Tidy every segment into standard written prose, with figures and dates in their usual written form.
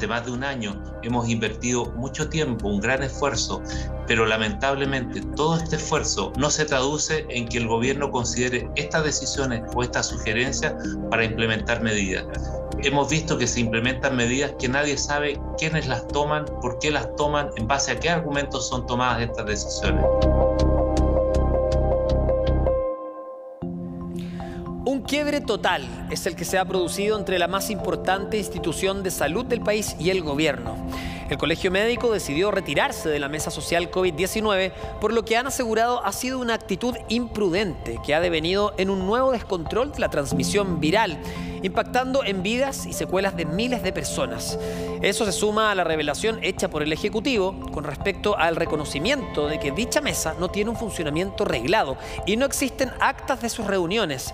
durante más de un año hemos invertido mucho tiempo, un gran esfuerzo, pero lamentablemente todo este esfuerzo no se traduce en que el gobierno considere estas decisiones o estas sugerencias para implementar medidas. Hemos visto que se implementan medidas que nadie sabe quiénes las toman, por qué las toman, en base a qué argumentos son tomadas estas decisiones. Un quiebre total es el que se ha producido entre la más importante institución de salud del país y el gobierno. El Colegio Médico decidió retirarse de la mesa social COVID-19, por lo que han asegurado ha sido una actitud imprudente que ha devenido en un nuevo descontrol de la transmisión viral, impactando en vidas y secuelas de miles de personas. Eso se suma a la revelación hecha por el Ejecutivo con respecto al reconocimiento de que dicha mesa no tiene un funcionamiento reglado y no existen actas de sus reuniones.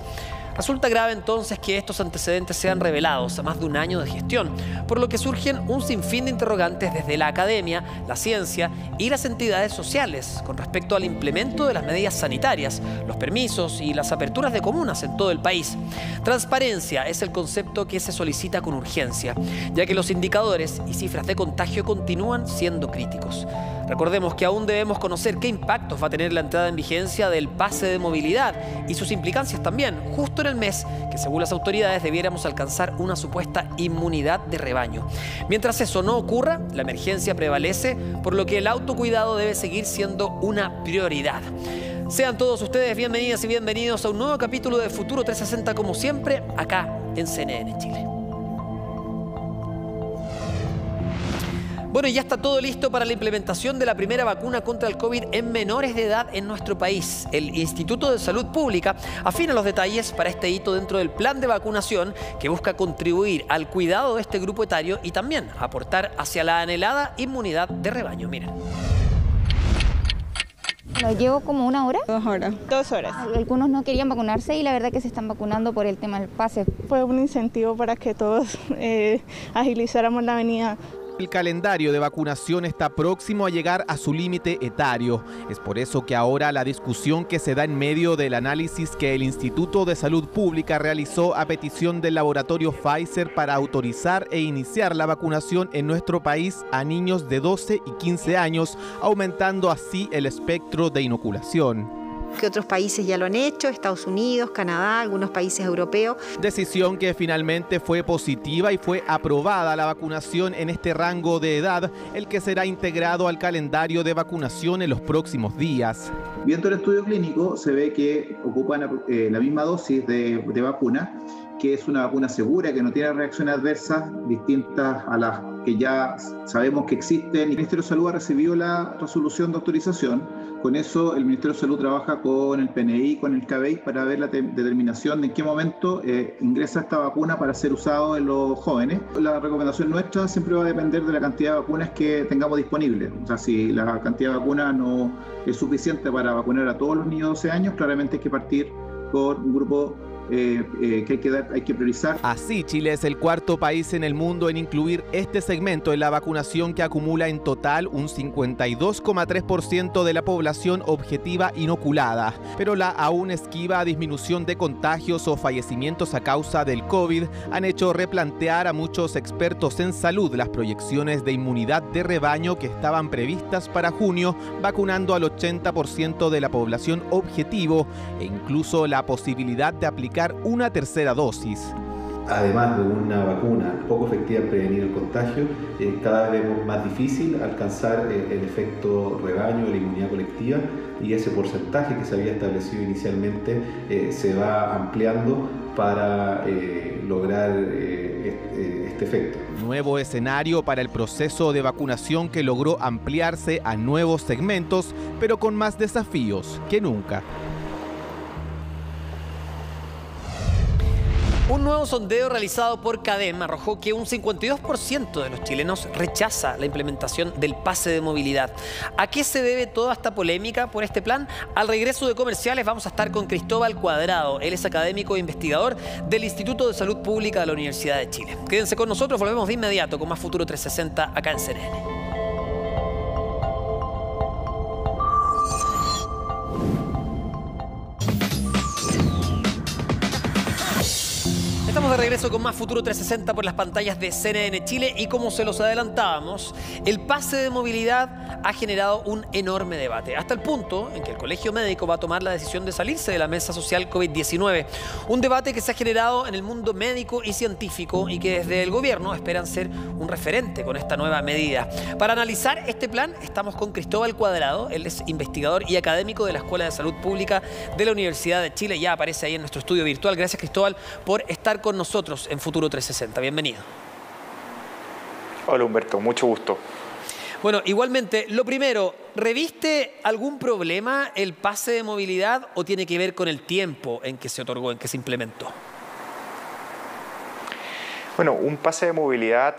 Resulta grave entonces que estos antecedentes sean revelados a más de un año de gestión, por lo que surgen un sinfín de interrogantes desde la academia, la ciencia y las entidades sociales con respecto al implemento de las medidas sanitarias, los permisos y las aperturas de comunas en todo el país. Transparencia es el concepto que se solicita con urgencia, ya que los indicadores y cifras de contagio continúan siendo críticos. Recordemos que aún debemos conocer qué impactos va a tener la entrada en vigencia del pase de movilidad y sus implicancias también, justo en el mes que según las autoridades debiéramos alcanzar una supuesta inmunidad de rebaño. Mientras eso no ocurra, la emergencia prevalece, por lo que el autocuidado debe seguir siendo una prioridad. Sean todos ustedes bienvenidas y bienvenidos a un nuevo capítulo de Futuro 360, como siempre, acá en CNN Chile. Bueno, ya está todo listo para la implementación de la primera vacuna contra el COVID en menores de edad en nuestro país. El Instituto de Salud Pública afina los detalles para este hito dentro del plan de vacunación que busca contribuir al cuidado de este grupo etario y también aportar hacia la anhelada inmunidad de rebaño. Miren. Lo llevo como 1 hora. 2 horas. 2 horas. Algunos no querían vacunarse y la verdad que se están vacunando por el tema del pase. Fue un incentivo para que todos agilizáramos la venida. El calendario de vacunación está próximo a llegar a su límite etario. Es por eso que ahora la discusión que se da en medio del análisis que el Instituto de Salud Pública realizó a petición del laboratorio Pfizer para autorizar e iniciar la vacunación en nuestro país a niños de 12 y 15 años, aumentando así el espectro de inoculación. Que otros países ya lo han hecho, Estados Unidos, Canadá, algunos países europeos. Decisión que finalmente fue positiva y fue aprobada la vacunación en este rango de edad, el que será integrado al calendario de vacunación en los próximos días. Viendo el estudio clínico, se ve que ocupan la misma dosis de vacuna, que es una vacuna segura, que no tiene reacciones adversas distintas a las que ya sabemos que existen. El Ministerio de Salud ha recibido la resolución de autorización. Con eso, el Ministerio de Salud trabaja con el PNI, con el CABEI, para ver la determinación de en qué momento ingresa esta vacuna para ser usado en los jóvenes. La recomendación nuestra siempre va a depender de la cantidad de vacunas que tengamos disponibles. O sea, si la cantidad de vacunas no es suficiente para vacunar a todos los niños de 12 años, claramente hay que partir con un grupo que hay que priorizar. Así, Chile es el cuarto país en el mundo en incluir este segmento en la vacunación, que acumula en total un 52,3% de la población objetiva inoculada. Pero la aún esquiva disminución de contagios o fallecimientos a causa del COVID han hecho replantear a muchos expertos en salud las proyecciones de inmunidad de rebaño que estaban previstas para junio, vacunando al 80% de la población objetivo e incluso la posibilidad de aplicar una tercera dosis. Además de una vacuna poco efectiva en prevenir el contagio, cada vez vemos más difícil alcanzar el efecto rebaño, la inmunidad colectiva, y ese porcentaje que se había establecido inicialmente se va ampliando para lograr este efecto. Nuevo escenario para el proceso de vacunación, que logró ampliarse a nuevos segmentos, pero con más desafíos que nunca. Un nuevo sondeo realizado por CADEM arrojó que un 52% de los chilenos rechaza la implementación del pase de movilidad. ¿A qué se debe toda esta polémica por este plan? Al regreso de comerciales vamos a estar con Cristóbal Cuadrado. Él es académico e investigador del Instituto de Salud Pública de la Universidad de Chile. Quédense con nosotros, volvemos de inmediato con más Futuro 360 acá en CNN. Estamos de regreso con más Futuro 360 por las pantallas de CNN Chile y como se los adelantábamos, el pase de movilidad ha generado un enorme debate, hasta el punto en que el Colegio Médico va a tomar la decisión de salirse de la mesa social COVID-19. Un debate que se ha generado en el mundo médico y científico y que desde el gobierno esperan ser un referente con esta nueva medida. Para analizar este plan estamos con Cristóbal Cuadrado, él es investigador y académico de la Escuela de Salud Pública de la Universidad de Chile, ya aparece ahí en nuestro estudio virtual. Gracias, Cristóbal, por estar con nosotros en Futuro 360. Bienvenido. Hola, Humberto, mucho gusto. Bueno, igualmente, lo primero, ¿reviste algún problema el pase de movilidad o tiene que ver con el tiempo en que se otorgó, en que se implementó? Bueno, un pase de movilidad,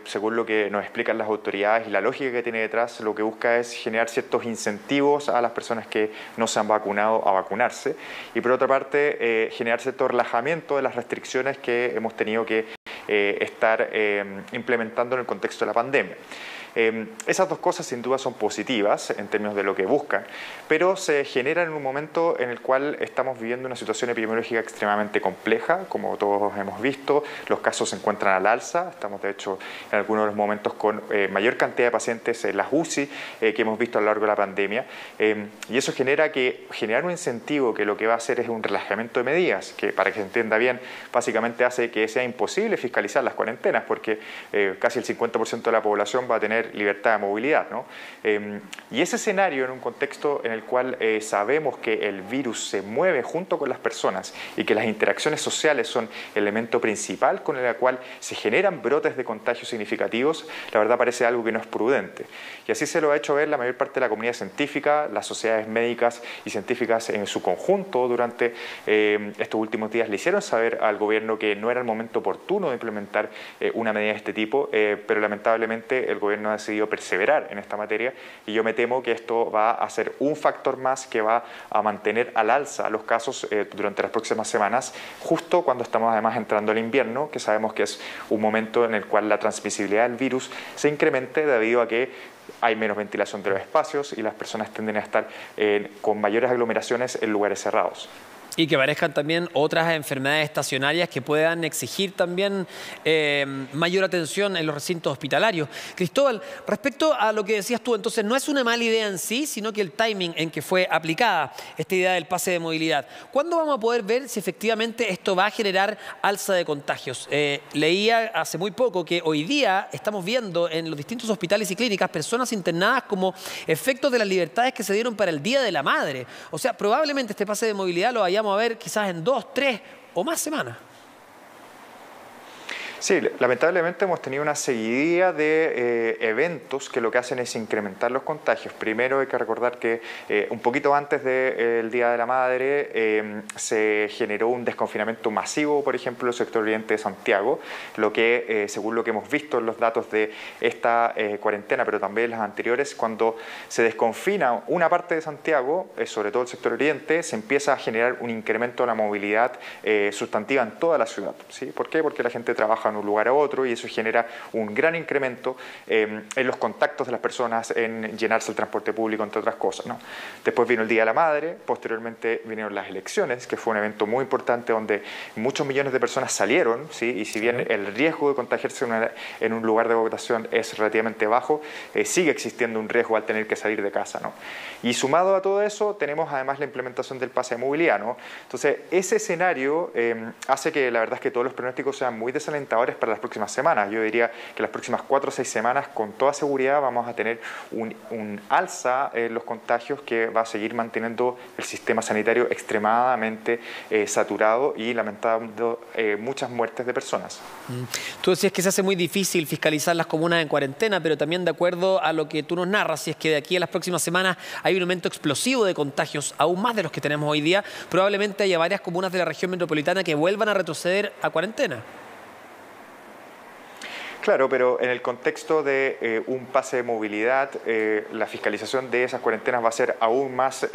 según lo que nos explican las autoridades y la lógica que tiene detrás, lo que busca es generar ciertos incentivos a las personas que no se han vacunado a vacunarse y por otra parte generar cierto relajamiento de las restricciones que hemos tenido que estar implementando en el contexto de la pandemia. Esas dos cosas sin duda son positivas en términos de lo que buscan, pero se generan en un momento en el cual estamos viviendo una situación epidemiológica extremadamente compleja, como todos hemos visto, los casos se encuentran al alza, estamos de hecho en algunos de los momentos con mayor cantidad de pacientes en las UCI que hemos visto a lo largo de la pandemia, y eso generar un incentivo que lo que va a hacer es un relajamiento de medidas, que para que se entienda bien, básicamente hace que sea imposible fiscalizar las cuarentenas, porque casi el 50% de la población va a tener libertad de movilidad, ¿no? Y ese escenario en un contexto en el cual sabemos que el virus se mueve junto con las personas y que las interacciones sociales son el elemento principal con el cual se generan brotes de contagios significativos, la verdad parece algo que no es prudente. Y así se lo ha hecho ver la mayor parte de la comunidad científica, las sociedades médicas y científicas en su conjunto durante estos últimos días le hicieron saber al gobierno que no era el momento oportuno de implementar una medida de este tipo, pero lamentablemente el gobierno ha decidido perseverar en esta materia y yo me temo que esto va a ser un factor más que va a mantener al alza los casos durante las próximas semanas, justo cuando estamos además entrando al invierno, que sabemos que es un momento en el cual la transmisibilidad del virus se incremente debido a que hay menos ventilación de los espacios y las personas tienden a estar con mayores aglomeraciones en lugares cerrados. Y que aparezcan también otras enfermedades estacionarias que puedan exigir también mayor atención en los recintos hospitalarios. Cristóbal, respecto a lo que decías tú, entonces no es una mala idea en sí, sino que el timing en que fue aplicada esta idea del pase de movilidad. ¿Cuándo vamos a poder ver si efectivamente esto va a generar alza de contagios? Leía hace muy poco que hoy día estamos viendo en los distintos hospitales y clínicas personas internadas como efectos de las libertades que se dieron para el Día de la Madre. O sea, probablemente este pase de movilidad lo vayamos a ver quizás en 2, 3 o más semanas. Sí, lamentablemente hemos tenido una seguidilla de eventos que lo que hacen es incrementar los contagios. Primero hay que recordar que un poquito antes del Día de la Madre se generó un desconfinamiento masivo, por ejemplo, en el sector oriente de Santiago, lo que, según lo que hemos visto en los datos de esta cuarentena, pero también las anteriores, cuando se desconfina una parte de Santiago, sobre todo el sector oriente, se empieza a generar un incremento de la movilidad sustantiva en toda la ciudad, ¿sí? ¿Por qué? Porque la gente trabaja en un lugar a otro y eso genera un gran incremento en los contactos de las personas, en llenarse el transporte público, entre otras cosas, ¿no? Después vino el Día de la Madre, posteriormente vinieron las elecciones, que fue un evento muy importante donde muchos millones de personas salieron, ¿sí? Y si bien el riesgo de contagiarse en un lugar de votación es relativamente bajo, sigue existiendo un riesgo al tener que salir de casa, ¿no? Y sumado a todo eso, tenemos además la implementación del pase de movilidad, ¿no? Entonces, ese escenario hace que la verdad es que todos los pronósticos sean muy desalentadores para las próximas semanas. Yo diría que las próximas 4 o 6 semanas con toda seguridad vamos a tener un alza en los contagios que va a seguir manteniendo el sistema sanitario extremadamente saturado y lamentando muchas muertes de personas. Tú decías que se hace muy difícil fiscalizar las comunas en cuarentena, pero también de acuerdo a lo que tú nos narras, si es que de aquí a las próximas semanas hay un aumento explosivo de contagios, aún más de los que tenemos hoy día, probablemente haya varias comunas de la región metropolitana que vuelvan a retroceder a cuarentena. Claro, pero en el contexto de un pase de movilidad, la fiscalización de esas cuarentenas va a ser aún más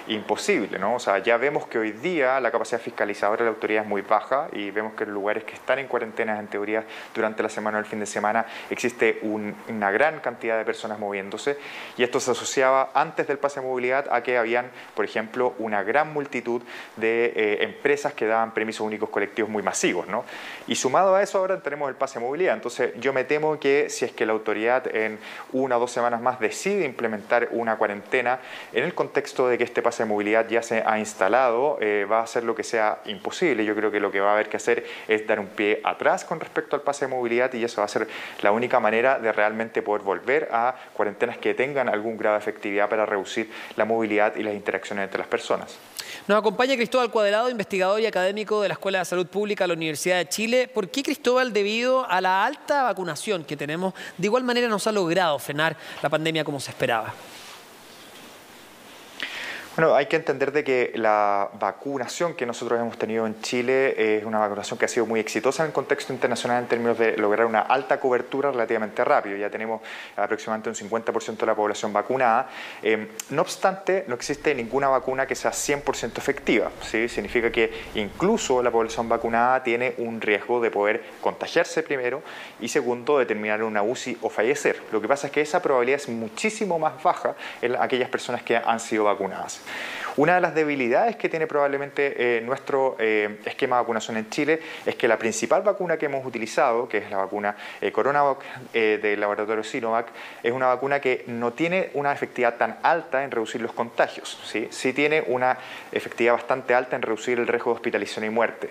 imposible, ¿no? O sea, ya vemos que hoy día la capacidad fiscalizadora de la autoridad es muy baja y vemos que en lugares que están en cuarentenas, en teoría, durante la semana o el fin de semana, existe una gran cantidad de personas moviéndose, y esto se asociaba antes del pase de movilidad a que habían, por ejemplo, una gran multitud de empresas que daban permisos únicos colectivos muy masivos, ¿no? Y sumado a eso ahora tenemos el pase de movilidad. Entonces yo me temo que si es que la autoridad en 1 o 2 semanas más decide implementar una cuarentena, en el contexto de que este pase de movilidad ya se ha instalado, va a hacer lo que sea imposible. Yo creo que lo que va a haber que hacer es dar un pie atrás con respecto al pase de movilidad, y eso va a ser la única manera de realmente poder volver a cuarentenas que tengan algún grado de efectividad para reducir la movilidad y las interacciones entre las personas. Nos acompaña Cristóbal Cuadrado, investigador y académico de la Escuela de Salud Pública de la Universidad de Chile. ¿Por qué, Cristóbal, debido a la alta vacunación que tenemos, de igual manera no se ha logrado frenar la pandemia como se esperaba? Bueno, hay que entender de que la vacunación que nosotros hemos tenido en Chile es una vacunación que ha sido muy exitosa en el contexto internacional en términos de lograr una alta cobertura relativamente rápido. Ya tenemos aproximadamente un 50% de la población vacunada. No obstante, no existe ninguna vacuna que sea 100% efectiva, ¿sí? Significa que incluso la población vacunada tiene un riesgo de poder contagiarse primero y segundo, de terminar en una UCI o fallecer. Lo que pasa es que esa probabilidad es muchísimo más baja en aquellas personas que han sido vacunadas. Una de las debilidades que tiene probablemente nuestro esquema de vacunación en Chile es que la principal vacuna que hemos utilizado, que es la vacuna CoronaVac del laboratorio Sinovac, es una vacuna que no tiene una efectividad tan alta en reducir los contagios, ¿sí? Sí tiene una efectividad bastante alta en reducir el riesgo de hospitalización y muerte,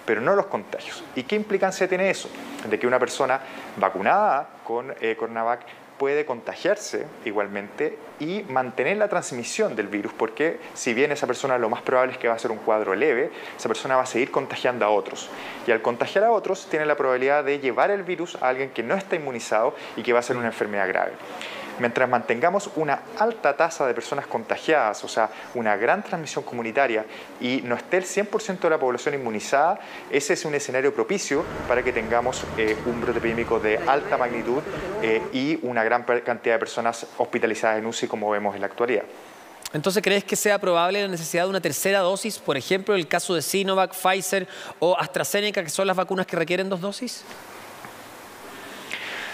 pero no los contagios. ¿Y qué implicancia tiene eso? De que una persona vacunada con CoronaVac puede contagiarse igualmente y mantener la transmisión del virus, porque si bien esa persona lo más probable es que va a ser un cuadro leve, esa persona va a seguir contagiando a otros. Y al contagiar a otros, tiene la probabilidad de llevar el virus a alguien que no está inmunizado y que va a ser una enfermedad grave. Mientras mantengamos una alta tasa de personas contagiadas, o sea, una gran transmisión comunitaria, y no esté el 100% de la población inmunizada, ese es un escenario propicio para que tengamos un brote epidémico de alta magnitud y una gran cantidad de personas hospitalizadas en UCI, como vemos en la actualidad. Entonces, ¿crees que sea probable la necesidad de una tercera dosis? Por ejemplo, el caso de Sinovac, Pfizer o AstraZeneca, que son las vacunas que requieren 2 dosis.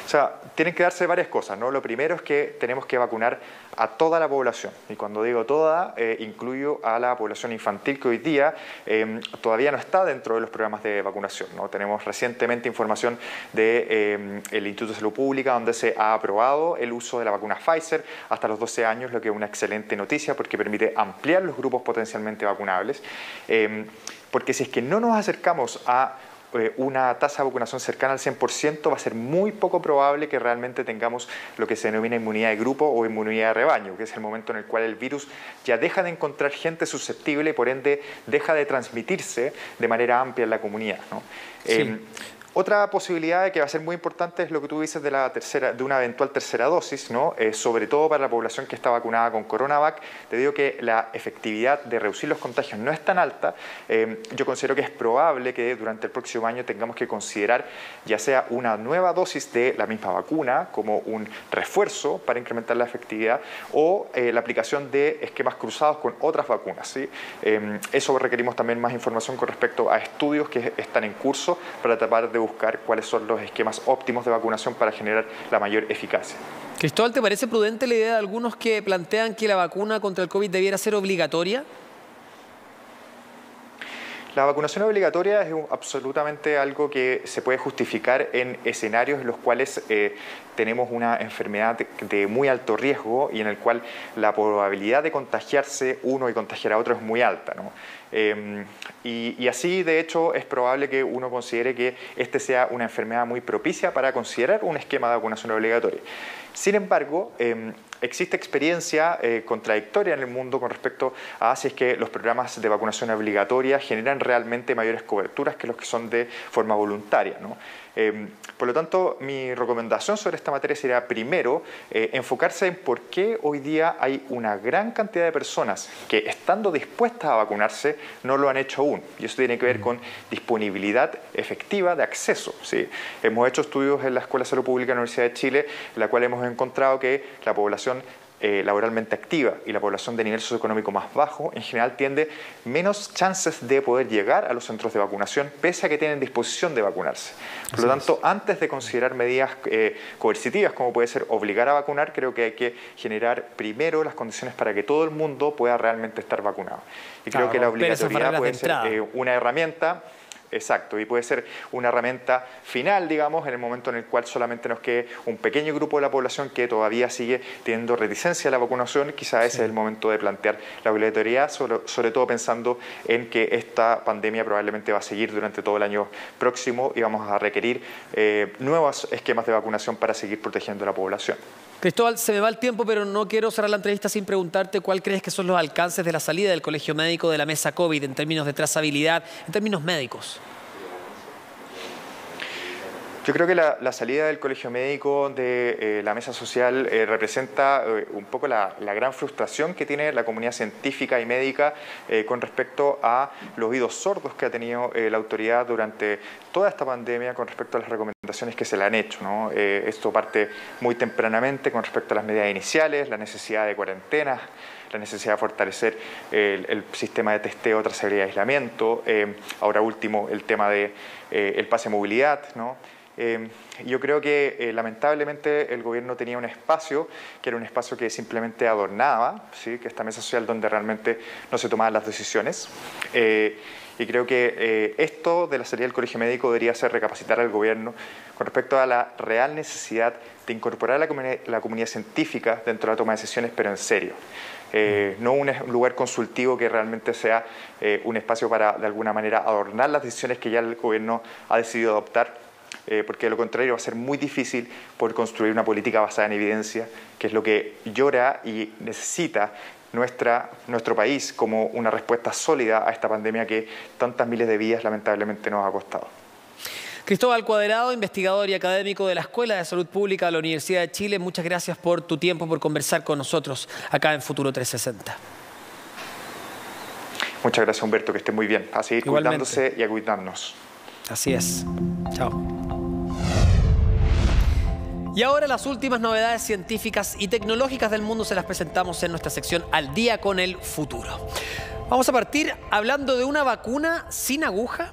O sea, tienen que darse varias cosas, ¿no? Lo primero es que tenemos que vacunar a toda la población. Y cuando digo toda, incluyo a la población infantil, que hoy día todavía no está dentro de los programas de vacunación, ¿no? Tenemos recientemente información del Instituto de Salud Pública, donde se ha aprobado el uso de la vacuna Pfizer hasta los 12 años, lo que es una excelente noticia porque permite ampliar los grupos potencialmente vacunables. Porque si es que no nos acercamos a una tasa de vacunación cercana al 100%, va a ser muy poco probable que realmente tengamos lo que se denomina inmunidad de grupo o inmunidad de rebaño, que es el momento en el cual el virus ya deja de encontrar gente susceptible y por ende deja de transmitirse de manera amplia en la comunidad, ¿no? Sí. Otra posibilidad que va a ser muy importante es lo que tú dices de una eventual tercera dosis, ¿no? Sobre todo para la población que está vacunada con CoronaVac. Te digo que la efectividad de reducir los contagios no es tan alta. Yo considero que es probable que durante el próximo año tengamos que considerar ya sea una nueva dosis de la misma vacuna como un refuerzo para incrementar la efectividad o la aplicación de esquemas cruzados con otras vacunas, ¿sí? Eso requerimos también más información con respecto a estudios que están en curso para tratar de buscar cuáles son los esquemas óptimos de vacunación para generar la mayor eficacia. Cristóbal, ¿te parece prudente la idea de algunos que plantean que la vacuna contra el COVID debiera ser obligatoria? La vacunación obligatoria es absolutamente algo que se puede justificar en escenarios en los cuales tenemos una enfermedad de muy alto riesgo y en el cual la probabilidad de contagiarse uno y contagiar a otro es muy alta, ¿no? Y así, de hecho, es probable que uno considere que este sea una enfermedad muy propicia para considerar un esquema de vacunación obligatoria. Sin embargo, existe experiencia contradictoria en el mundo con respecto a si es que los programas de vacunación obligatoria generan realmente mayores coberturas que los que son de forma voluntaria, ¿no? Por lo tanto, mi recomendación sobre esta materia sería, primero, enfocarse en por qué hoy día hay una gran cantidad de personas que, estando dispuestas a vacunarse, no lo han hecho aún. Y eso tiene que ver con disponibilidad efectiva de acceso, ¿sí? Hemos hecho estudios en la Escuela de Salud Pública de la Universidad de Chile, en la cual hemos encontrado que la población laboralmente activa y la población de nivel socioeconómico más bajo, en general tiende menos chances de poder llegar a los centros de vacunación, pese a que tienen disposición de vacunarse. Por lo tanto, antes de considerar medidas coercitivas, como puede ser obligar a vacunar, creo que hay que generar primero las condiciones para que todo el mundo pueda realmente estar vacunado. Y creo que la obligatoriedad puede ser una herramienta. Exacto, y puede ser una herramienta final, digamos, en el momento en el cual solamente nos quede un pequeño grupo de la población que todavía sigue teniendo reticencia a la vacunación. Quizá ese es el momento de plantear la obligatoriedad, sobre todo pensando en que esta pandemia probablemente va a seguir durante todo el año próximo y vamos a requerir nuevos esquemas de vacunación para seguir protegiendo a la población. Cristóbal, se me va el tiempo, pero no quiero cerrar la entrevista sin preguntarte cuál crees que son los alcances de la salida del Colegio Médico de la mesa COVID en términos de trazabilidad, en términos médicos. Yo creo que la salida del Colegio Médico de la mesa social representa un poco la gran frustración que tiene la comunidad científica y médica con respecto a los oídos sordos que ha tenido la autoridad durante toda esta pandemia con respecto a las recomendaciones que se le han hecho, ¿no? Esto parte muy tempranamente con respecto a las medidas iniciales, la necesidad de cuarentenas, la necesidad de fortalecer el sistema de testeo, trazabilidad y aislamiento, ahora último el tema de el pase de movilidad, ¿no? Yo creo que lamentablemente el gobierno tenía un espacio que era un espacio que simplemente adornaba, ¿sí? Que esta mesa social donde realmente no se tomaban las decisiones. Y creo que esto de la salida del Colegio Médico debería hacer recapacitar al gobierno con respecto a la real necesidad de incorporar a la comunidad científica dentro de la toma de decisiones, pero en serio. No un lugar consultivo que realmente sea un espacio para, de alguna manera, adornar las decisiones que ya el gobierno ha decidido adoptar, porque de lo contrario va a ser muy difícil poder construir una política basada en evidencia, que es lo que llora y necesita nuestro país como una respuesta sólida a esta pandemia que tantas miles de vidas lamentablemente nos ha costado. Cristóbal Cuadrado, investigador y académico de la Escuela de Salud Pública de la Universidad de Chile, muchas gracias por tu tiempo, por conversar con nosotros acá en Futuro 360. Muchas gracias, Humberto, que esté muy bien. A seguir cuidándose y a cuidarnos. Así es. Chao. Y ahora las últimas novedades científicas y tecnológicas del mundo se las presentamos en nuestra sección Al Día con el Futuro. Vamos a partir hablando de una vacuna sin aguja.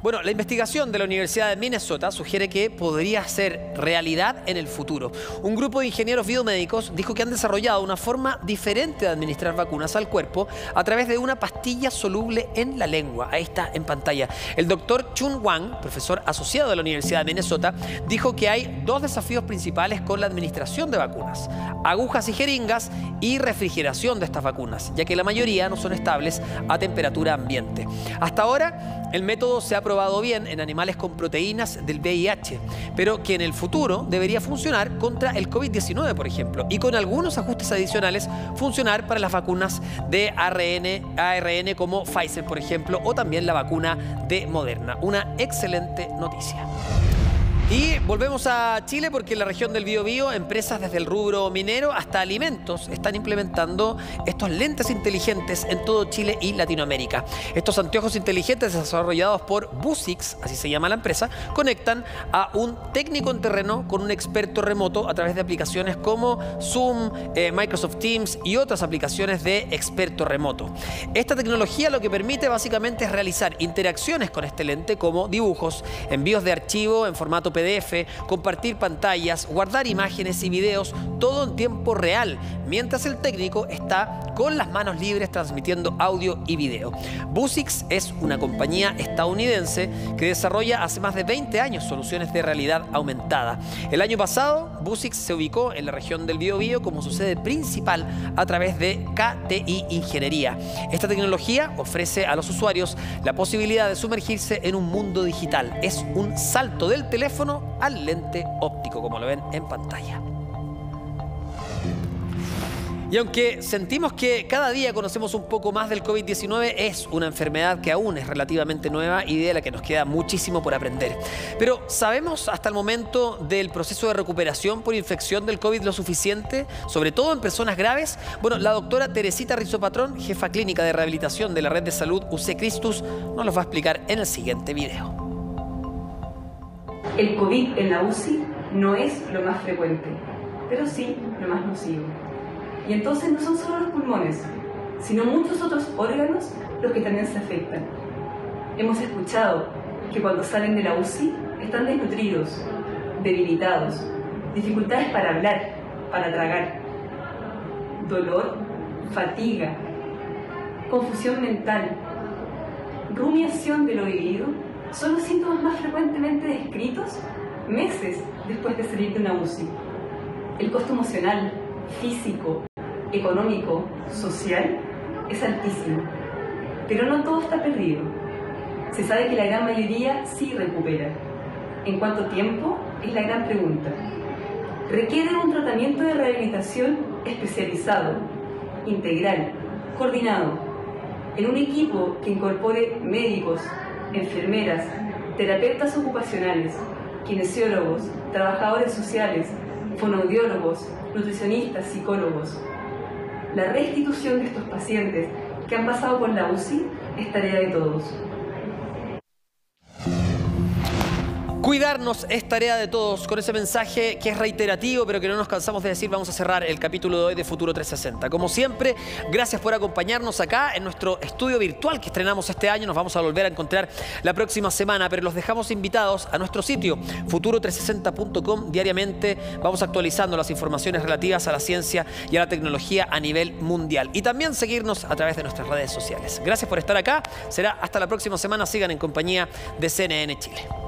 Bueno, la investigación de la Universidad de Minnesota sugiere que podría ser realidad en el futuro. Un grupo de ingenieros biomédicos dijo que han desarrollado una forma diferente de administrar vacunas al cuerpo a través de una pastilla soluble en la lengua. Ahí está en pantalla. El doctor Chun Wang, profesor asociado de la Universidad de Minnesota, dijo que hay dos desafíos principales con la administración de vacunas: agujas y jeringas y refrigeración de estas vacunas, ya que la mayoría no son estables a temperatura ambiente. Hasta ahora, el método se ha probado bien en animales con proteínas del VIH, pero que en el futuro debería funcionar contra el COVID-19, por ejemplo, y con algunos ajustes adicionales funcionar para las vacunas de ARN como Pfizer, por ejemplo, o también la vacuna de Moderna. Una excelente noticia. Y volvemos a Chile porque en la región del Biobío, empresas desde el rubro minero hasta alimentos están implementando estos lentes inteligentes en todo Chile y Latinoamérica. Estos anteojos inteligentes desarrollados por Vuzix, así se llama la empresa, conectan a un técnico en terreno con un experto remoto a través de aplicaciones como Zoom, Microsoft Teams y otras aplicaciones de experto remoto. Esta tecnología lo que permite básicamente es realizar interacciones con este lente como dibujos, envíos de archivo en formato PDF, compartir pantallas, guardar imágenes y videos, todo en tiempo real, mientras el técnico está con las manos libres transmitiendo audio y video. Vuzix es una compañía estadounidense que desarrolla hace más de 20 años soluciones de realidad aumentada. El año pasado, Vuzix se ubicó en la región del Biobío como su sede principal a través de KTI Ingeniería. Esta tecnología ofrece a los usuarios la posibilidad de sumergirse en un mundo digital. Es un salto del teléfono al lente óptico, como lo ven en pantalla. Y aunque sentimos que cada día conocemos un poco más del COVID-19, es una enfermedad que aún es relativamente nueva y de la que nos queda muchísimo por aprender. Pero ¿sabemos hasta el momento del proceso de recuperación por infección del COVID lo suficiente? Sobre todo en personas graves. Bueno, la doctora Teresita Rizopatrón, jefa clínica de rehabilitación de la red de salud UC Christus, nos los va a explicar en el siguiente video. El COVID en la UCI no es lo más frecuente, pero sí lo más nocivo. Y entonces no son solo los pulmones, sino muchos otros órganos los que también se afectan. Hemos escuchado que cuando salen de la UCI están desnutridos, debilitados, dificultades para hablar, para tragar, dolor, fatiga, confusión mental, rumiación de lo vivido, son los síntomas más frecuentemente descritos meses después de salir de una UCI. El costo emocional, físico, económico, social, es altísimo. Pero no todo está perdido. Se sabe que la gran mayoría sí recupera. ¿En cuánto tiempo? Es la gran pregunta. Requiere un tratamiento de rehabilitación especializado, integral, coordinado, en un equipo que incorpore médicos, enfermeras, terapeutas ocupacionales, kinesiólogos, trabajadores sociales, fonoaudiólogos, nutricionistas, psicólogos. La restitución de estos pacientes que han pasado por la UCI es tarea de todos. Cuidarnos es tarea de todos. Con ese mensaje que es reiterativo, pero que no nos cansamos de decir, vamos a cerrar el capítulo de hoy de Futuro 360. Como siempre, gracias por acompañarnos acá en nuestro estudio virtual que estrenamos este año. Nos vamos a volver a encontrar la próxima semana, pero los dejamos invitados a nuestro sitio, futuro360.com. Diariamente vamos actualizando las informaciones relativas a la ciencia y a la tecnología a nivel mundial. Y también seguirnos a través de nuestras redes sociales. Gracias por estar acá. Será hasta la próxima semana. Sigan en compañía de CNN Chile.